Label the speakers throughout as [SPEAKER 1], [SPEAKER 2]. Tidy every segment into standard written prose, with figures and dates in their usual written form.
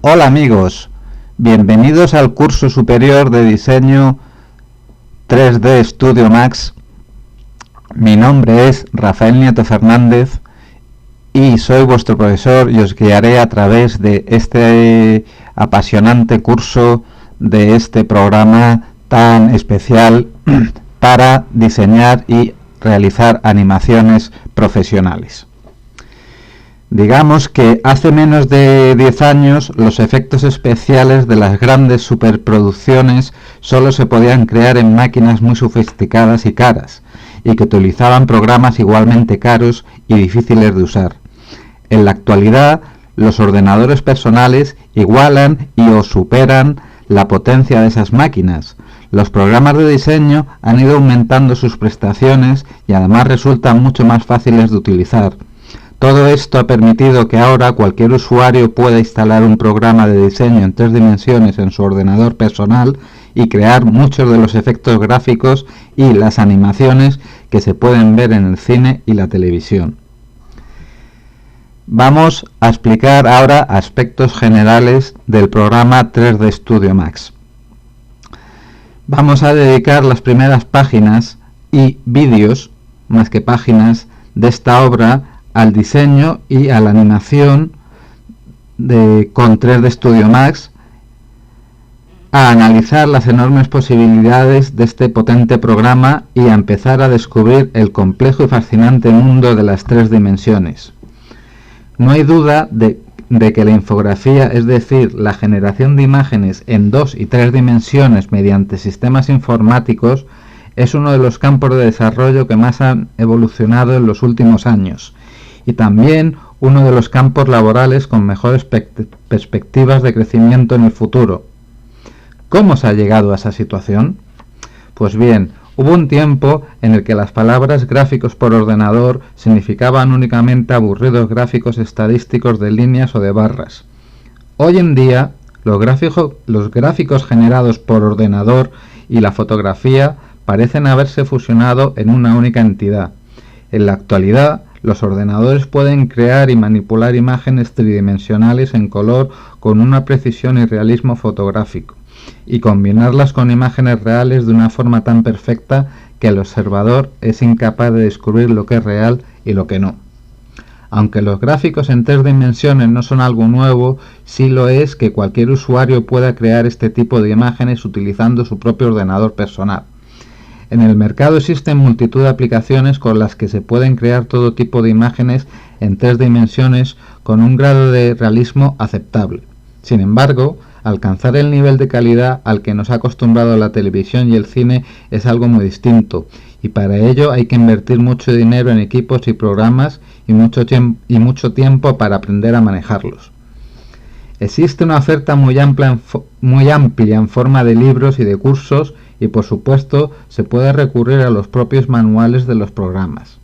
[SPEAKER 1] Hola amigos, bienvenidos al curso superior de diseño 3D Studio Max. Mi nombre es Rafael Nieto Fernández y soy vuestro profesor y os guiaré a través de este apasionante curso de este programa tan especial para diseñar y realizar animaciones profesionales. Digamos que hace menos de 10 años los efectos especiales de las grandes superproducciones solo se podían crear en máquinas muy sofisticadas y caras, y que utilizaban programas igualmente caros y difíciles de usar. En la actualidad, los ordenadores personales igualan y o superan la potencia de esas máquinas. Los programas de diseño han ido aumentando sus prestaciones y además resultan mucho más fáciles de utilizar. Todo esto ha permitido que ahora cualquier usuario pueda instalar un programa de diseño en 3 dimensiones en su ordenador personal y crear muchos de los efectos gráficos y las animaciones que se pueden ver en el cine y la televisión. Vamos a explicar ahora aspectos generales del programa 3D Studio Max. Vamos a dedicar las primeras páginas y vídeos, más que páginas, de esta obra al diseño y a la animación con 3D Studio Max, a analizar las enormes posibilidades de este potente programa y a empezar a descubrir el complejo y fascinante mundo de las 3 dimensiones. No hay duda de que la infografía, es decir, la generación de imágenes en 2 y 3 dimensiones mediante sistemas informáticos, es uno de los campos de desarrollo que más han evolucionado en los últimos años, y también uno de los campos laborales con mejores perspectivas de crecimiento en el futuro. ¿Cómo se ha llegado a esa situación? Pues bien, hubo un tiempo en el que las palabras gráficos por ordenador significaban únicamente aburridos gráficos estadísticos de líneas o de barras. Hoy en día, los gráficos generados por ordenador y la fotografía parecen haberse fusionado en una única entidad. En la actualidad, los ordenadores pueden crear y manipular imágenes tridimensionales en color con una precisión y realismo fotográfico, y combinarlas con imágenes reales de una forma tan perfecta que el observador es incapaz de descubrir lo que es real y lo que no. Aunque los gráficos en 3 dimensiones no son algo nuevo, sí lo es que cualquier usuario pueda crear este tipo de imágenes utilizando su propio ordenador personal. En el mercado existen multitud de aplicaciones con las que se pueden crear todo tipo de imágenes en 3 dimensiones con un grado de realismo aceptable. Sin embargo, alcanzar el nivel de calidad al que nos ha acostumbrado la televisión y el cine es algo muy distinto, y para ello hay que invertir mucho dinero en equipos y programas y mucho tiempo para aprender a manejarlos. Existe una oferta muy amplia en forma de libros y de cursos, y por supuesto se puede recurrir a los propios manuales de los programas.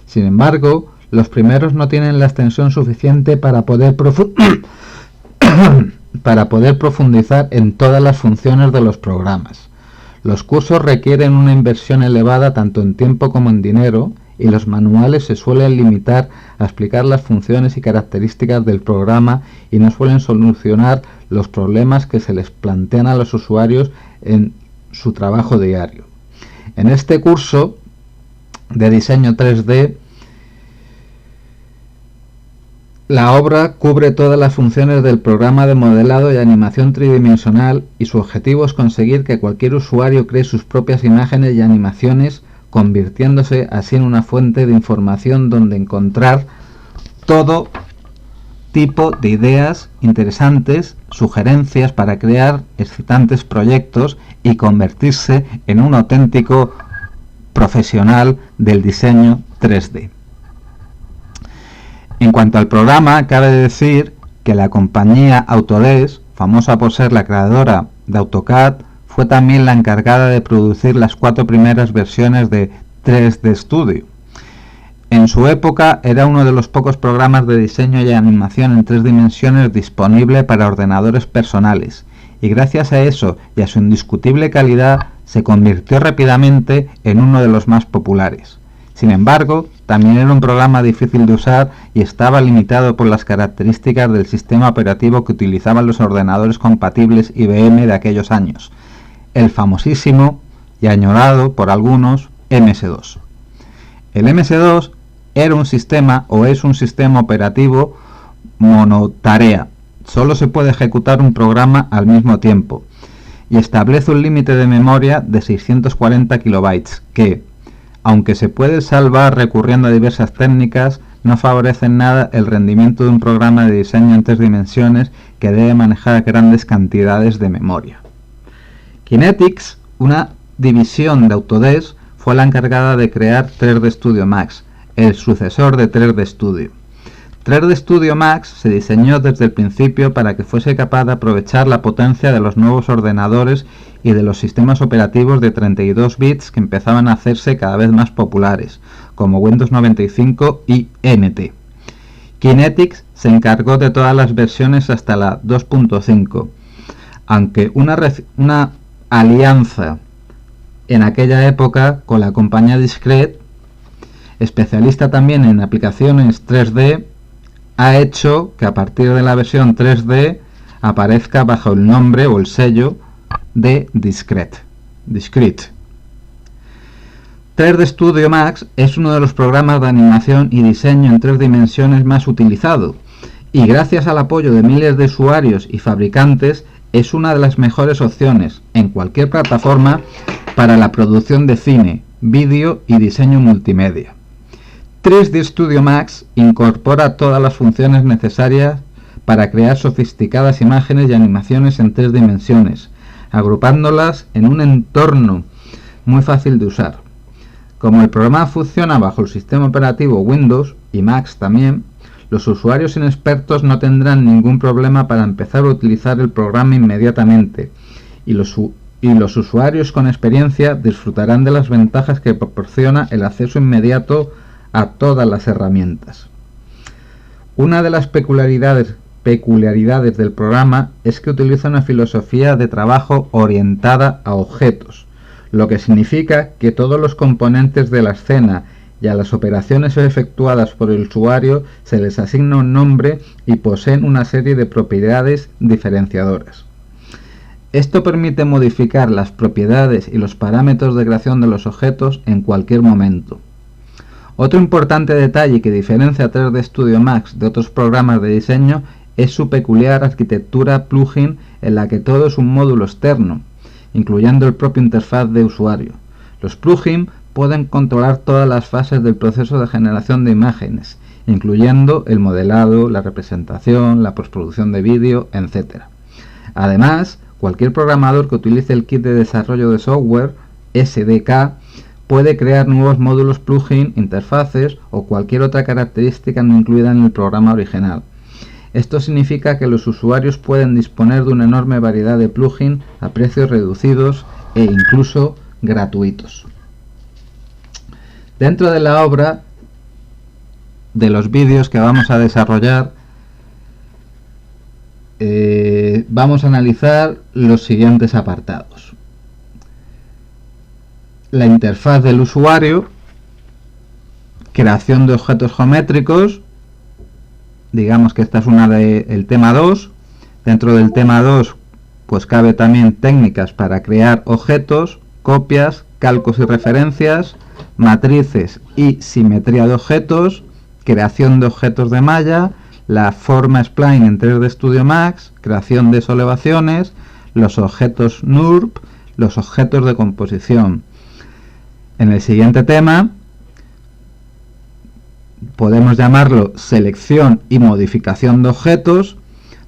[SPEAKER 1] Sin embargo, los primeros no tienen la extensión suficiente para poder profundizar en todas las funciones de los programas. Los cursos requieren una inversión elevada tanto en tiempo como en dinero, y los manuales se suelen limitar a explicar las funciones y características del programa y no suelen solucionar los problemas que se les plantean a los usuarios en su trabajo diario. En este curso de diseño 3D, la obra cubre todas las funciones del programa de modelado y animación tridimensional, y su objetivo es conseguir que cualquier usuario cree sus propias imágenes y animaciones, convirtiéndose así en una fuente de información donde encontrar todo tipo de ideas interesantes, sugerencias para crear excitantes proyectos y convertirse en un auténtico profesional del diseño 3D. En cuanto al programa, cabe decir que la compañía Autodesk, famosa por ser la creadora de AutoCAD, fue también la encargada de producir las 4 primeras versiones de 3D Studio. En su época era uno de los pocos programas de diseño y animación en 3 dimensiones disponible para ordenadores personales, y gracias a eso y a su indiscutible calidad se convirtió rápidamente en uno de los más populares. Sin embargo, también era un programa difícil de usar y estaba limitado por las características del sistema operativo que utilizaban los ordenadores compatibles IBM de aquellos años, el famosísimo y añorado por algunos MS-2. El MS-2 era un sistema o es un sistema operativo monotarea. Solo se puede ejecutar un programa al mismo tiempo y establece un límite de memoria de 640 kilobytes que, aunque se puede salvar recurriendo a diversas técnicas, no favorece en nada el rendimiento de un programa de diseño en 3 dimensiones que debe manejar grandes cantidades de memoria. Kinetics, una división de Autodesk, fue la encargada de crear 3D Studio Max, el sucesor de 3D Studio. 3D Studio Max se diseñó desde el principio para que fuese capaz de aprovechar la potencia de los nuevos ordenadores y de los sistemas operativos de 32 bits que empezaban a hacerse cada vez más populares, como Windows 95 y NT. Kinetics se encargó de todas las versiones hasta la 2.5, aunque una alianza en aquella época con la compañía Discrete, especialista también en aplicaciones 3D, ha hecho que a partir de la versión 3D aparezca bajo el nombre o el sello de Discrete. 3D Studio Max es uno de los programas de animación y diseño en 3 dimensiones más utilizado y gracias al apoyo de miles de usuarios y fabricantes es una de las mejores opciones en cualquier plataforma para la producción de cine, vídeo y diseño multimedia. 3D Studio Max incorpora todas las funciones necesarias para crear sofisticadas imágenes y animaciones en 3 dimensiones, agrupándolas en un entorno muy fácil de usar. Como el programa funciona bajo el sistema operativo Windows y Mac también, los usuarios inexpertos no tendrán ningún problema para empezar a utilizar el programa inmediatamente y los usuarios con experiencia disfrutarán de las ventajas que proporciona el acceso inmediato a todas las herramientas. Una de las peculiaridades del programa es que utiliza una filosofía de trabajo orientada a objetos, lo que significa que todos los componentes de la escena y a las operaciones efectuadas por el usuario se les asigna un nombre y poseen una serie de propiedades diferenciadoras. Esto permite modificar las propiedades y los parámetros de creación de los objetos en cualquier momento. Otro importante detalle que diferencia a 3D Studio Max de otros programas de diseño es su peculiar arquitectura plugin en la que todo es un módulo externo, incluyendo el propio interfaz de usuario. Los plugins pueden controlar todas las fases del proceso de generación de imágenes, incluyendo el modelado, la representación, la postproducción de vídeo, etc. Además, cualquier programador que utilice el kit de desarrollo de software, SDK, puede crear nuevos módulos plugin, interfaces o cualquier otra característica no incluida en el programa original. Esto significa que los usuarios pueden disponer de una enorme variedad de plugins a precios reducidos e incluso gratuitos. Dentro de la obra de los vídeos que vamos a desarrollar, vamos a analizar los siguientes apartados. La interfaz del usuario, creación de objetos geométricos, digamos que esta es una del tema 2. Dentro del tema 2 pues cabe también técnicas para crear objetos, copias, calcos y referencias, matrices y simetría de objetos, creación de objetos de malla, la forma spline en 3D Studio Max, creación de solvaciones, los objetos NURB, los objetos de composición. En el siguiente tema podemos llamarlo selección y modificación de objetos,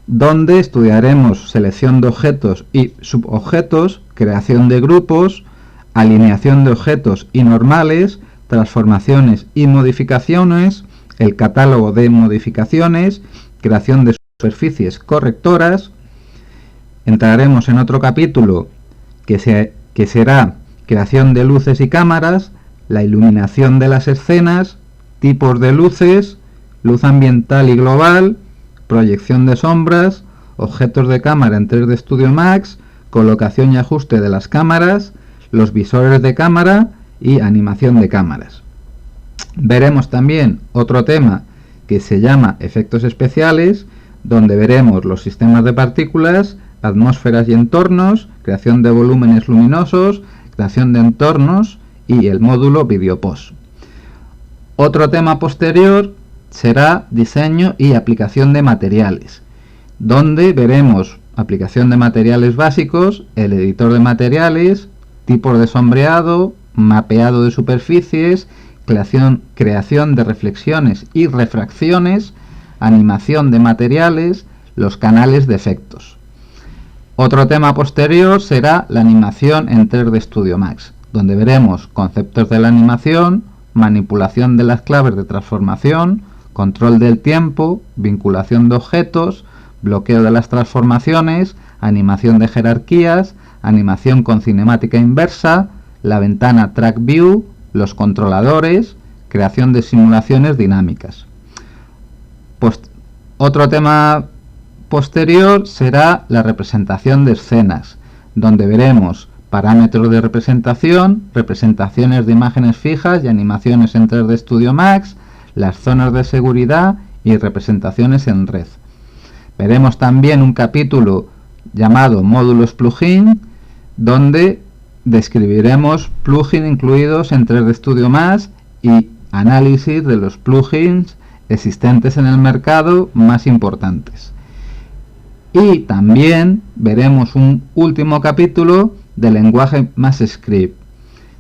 [SPEAKER 1] donde estudiaremos selección de objetos y subobjetos, creación de grupos, alineación de objetos y normales, transformaciones y modificaciones, el catálogo de modificaciones, creación de superficies correctoras. Entraremos en otro capítulo que será creación de luces y cámaras, la iluminación de las escenas, tipos de luces, luz ambiental y global, proyección de sombras, objetos de cámara en 3D Studio Max, colocación y ajuste de las cámaras, los visores de cámara y animación de cámaras. Veremos también otro tema que se llama efectos especiales, donde veremos los sistemas de partículas, atmósferas y entornos, creación de volúmenes luminosos, creación de entornos y el módulo VideoPOS. Otro tema posterior será diseño y aplicación de materiales, donde veremos aplicación de materiales básicos, el editor de materiales, tipos de sombreado, mapeado de superficies, creación de reflexiones y refracciones, animación de materiales, los canales de efectos. Otro tema posterior será la animación en 3D Studio Max, donde veremos conceptos de la animación, manipulación de las claves de transformación, control del tiempo, vinculación de objetos, bloqueo de las transformaciones, animación de jerarquías, animación con cinemática inversa, la ventana Track View, los controladores, creación de simulaciones dinámicas. Otro tema posterior será la representación de escenas, donde veremos parámetros de representación, representaciones de imágenes fijas y animaciones en 3D Studio Max, las zonas de seguridad y representaciones en red. Veremos también un capítulo llamado módulos plugin, donde describiremos plugins incluidos en 3D Studio Max y análisis de los plugins existentes en el mercado más importantes. Y también veremos un último capítulo de lenguaje MaxScript,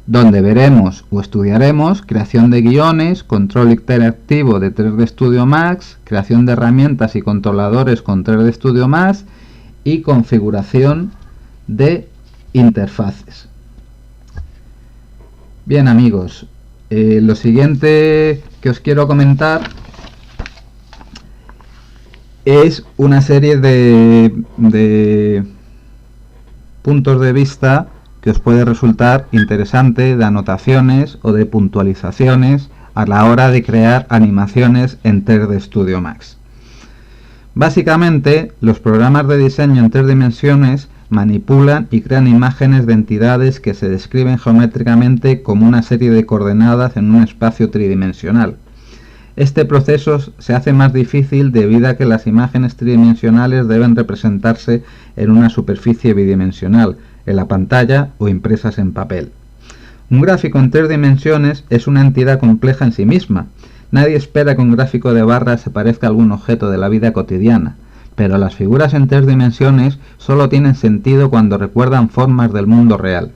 [SPEAKER 1] donde veremos o estudiaremos creación de guiones, control interactivo de 3D Studio Max, creación de herramientas y controladores con 3D Studio Max y configuración de interfaces. Bien amigos, lo siguiente que os quiero comentar es una serie de puntos de vista que os puede resultar interesante, de anotaciones o de puntualizaciones a la hora de crear animaciones en 3D Studio Max. Básicamente, los programas de diseño en 3 dimensiones manipulan y crean imágenes de entidades que se describen geométricamente como una serie de coordenadas en un espacio tridimensional. Este proceso se hace más difícil debido a que las imágenes tridimensionales deben representarse en una superficie bidimensional, en la pantalla o impresas en papel. Un gráfico en 3 dimensiones es una entidad compleja en sí misma. Nadie espera que un gráfico de barras se parezca a algún objeto de la vida cotidiana, pero las figuras en 3 dimensiones solo tienen sentido cuando recuerdan formas del mundo real.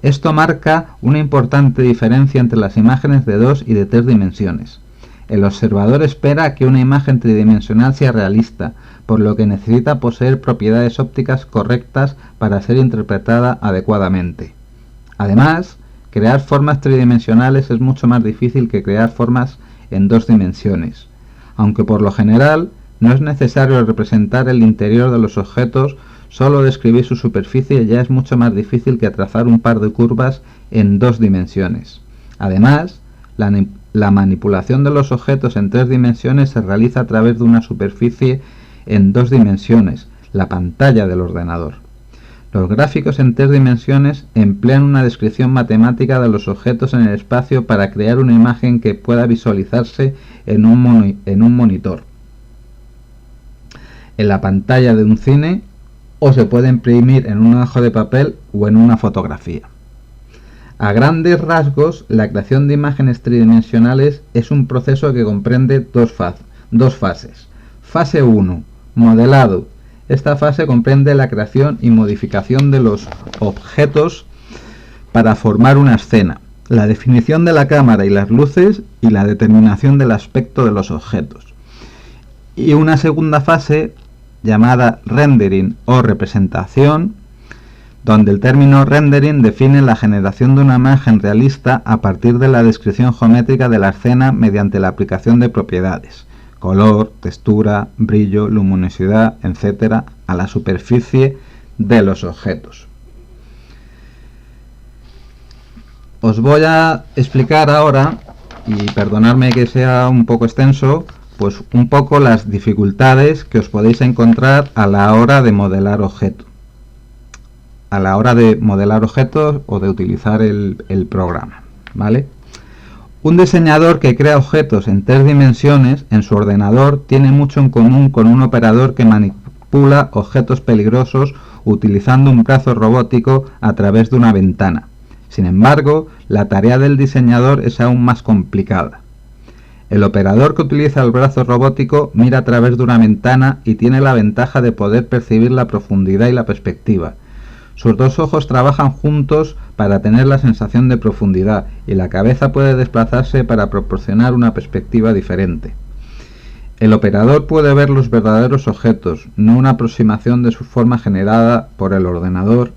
[SPEAKER 1] Esto marca una importante diferencia entre las imágenes de 2 y de 3 dimensiones. El observador espera que una imagen tridimensional sea realista, por lo que necesita poseer propiedades ópticas correctas para ser interpretada adecuadamente. Además, crear formas tridimensionales es mucho más difícil que crear formas en 2 dimensiones, aunque por lo general no es necesario representar el interior de los objetos, solo describir su superficie ya es mucho más difícil que trazar un par de curvas en 2 dimensiones. Además, la manipulación de los objetos en 3 dimensiones se realiza a través de una superficie en 2 dimensiones, la pantalla del ordenador. Los gráficos en 3 dimensiones emplean una descripción matemática de los objetos en el espacio para crear una imagen que pueda visualizarse en un monitor, en la pantalla de un cine, o se puede imprimir en un hoja de papel o en una fotografía. A grandes rasgos, la creación de imágenes tridimensionales es un proceso que comprende dos fases. Fase 1. Modelado. Esta fase comprende la creación y modificación de los objetos para formar una escena, la definición de la cámara y las luces y la determinación del aspecto de los objetos. Y una segunda fase llamada rendering o representación, donde el término rendering define la generación de una imagen realista a partir de la descripción geométrica de la escena mediante la aplicación de propiedades, color, textura, brillo, luminosidad, etc., a la superficie de los objetos. Os voy a explicar ahora, y perdonadme que sea un poco extenso, pues un poco las dificultades que os podéis encontrar a la hora de modelar objetos. A la hora de modelar objetos o de utilizar el programa, ¿vale? Un diseñador que crea objetos en 3 dimensiones en su ordenador tiene mucho en común con un operador que manipula objetos peligrosos utilizando un brazo robótico a través de una ventana. Sin embargo, la tarea del diseñador es aún más complicada. El operador que utiliza el brazo robótico mira a través de una ventana y tiene la ventaja de poder percibir la profundidad y la perspectiva. Sus dos ojos trabajan juntos para tener la sensación de profundidad y la cabeza puede desplazarse para proporcionar una perspectiva diferente. El operador puede ver los verdaderos objetos, no una aproximación de su forma generada por el ordenador,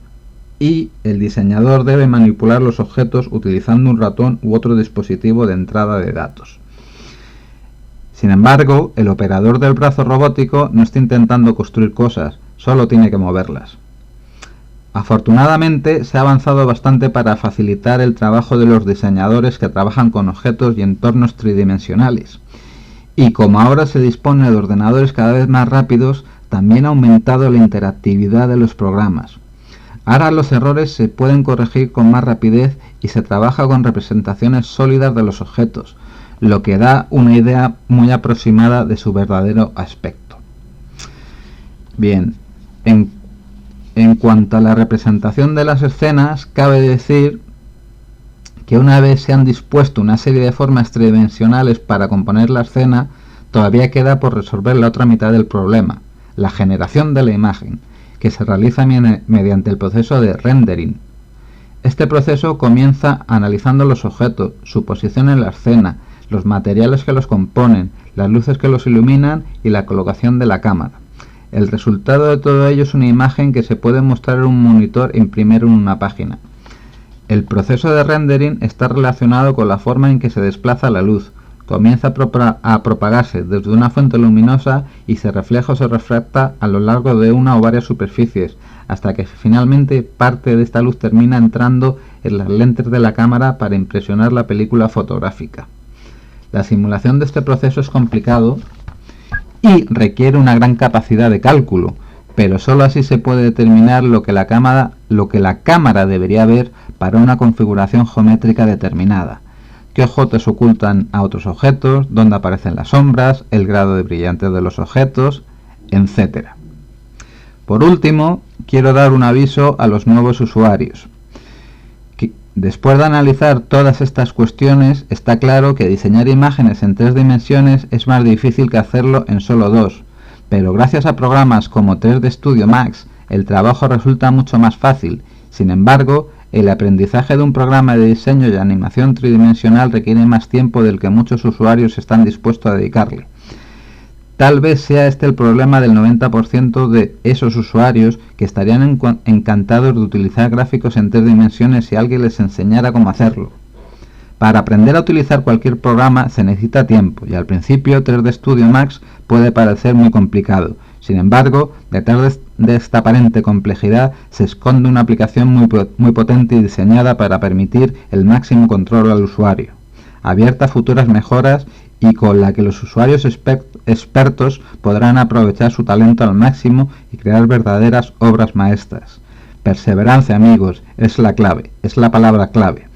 [SPEAKER 1] y el diseñador debe manipular los objetos utilizando un ratón u otro dispositivo de entrada de datos. Sin embargo, el operador del brazo robótico no está intentando construir cosas, solo tiene que moverlas. Afortunadamente, se ha avanzado bastante para facilitar el trabajo de los diseñadores que trabajan con objetos y entornos tridimensionales. Y como ahora se dispone de ordenadores cada vez más rápidos, también ha aumentado la interactividad de los programas. Ahora los errores se pueden corregir con más rapidez y se trabaja con representaciones sólidas de los objetos, lo que da una idea muy aproximada de su verdadero aspecto. Bien, en cuanto a la representación de las escenas, cabe decir que una vez se han dispuesto una serie de formas tridimensionales para componer la escena, todavía queda por resolver la otra mitad del problema, la generación de la imagen, que se realiza mediante el proceso de rendering. Este proceso comienza analizando los objetos, su posición en la escena, los materiales que los componen, las luces que los iluminan y la colocación de la cámara. El resultado de todo ello es una imagen que se puede mostrar en un monitor e imprimir en una página. El proceso de rendering está relacionado con la forma en que se desplaza la luz. Comienza a propagarse desde una fuente luminosa y se refleja o se refracta a lo largo de una o varias superficies, hasta que finalmente parte de esta luz termina entrando en las lentes de la cámara para impresionar la película fotográfica. La simulación de este proceso es complicado y requiere una gran capacidad de cálculo, pero solo así se puede determinar lo que la cámara debería ver para una configuración geométrica determinada. Qué objetos ocultan a otros objetos, dónde aparecen las sombras, el grado de brillantez de los objetos, etc. Por último, quiero dar un aviso a los nuevos usuarios. Después de analizar todas estas cuestiones, está claro que diseñar imágenes en 3 dimensiones es más difícil que hacerlo en solo 2, pero gracias a programas como 3D Studio Max, el trabajo resulta mucho más fácil. Sin embargo, el aprendizaje de un programa de diseño y animación tridimensional requiere más tiempo del que muchos usuarios están dispuestos a dedicarle. Tal vez sea este el problema del 90% de esos usuarios que estarían encantados de utilizar gráficos en 3 dimensiones si alguien les enseñara cómo hacerlo. Para aprender a utilizar cualquier programa se necesita tiempo y al principio 3D Studio Max puede parecer muy complicado. Sin embargo, detrás de esta aparente complejidad se esconde una aplicación muy potente y diseñada para permitir el máximo control al usuario, abierta a futuras mejoras y con la que los usuarios expertos podrán aprovechar su talento al máximo y crear verdaderas obras maestras. Perseverancia, amigos, es la clave, es la palabra clave.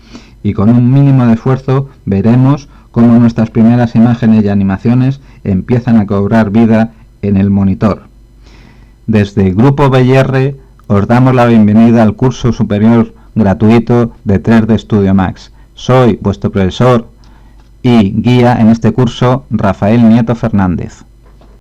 [SPEAKER 1] Y con un mínimo de esfuerzo veremos cómo nuestras primeras imágenes y animaciones empiezan a cobrar vida en el monitor. Desde Grupo BR os damos la bienvenida al curso superior gratuito de 3D Studio Max. Soy vuestro profesor y guía en este curso, Rafael Nieto Fernández.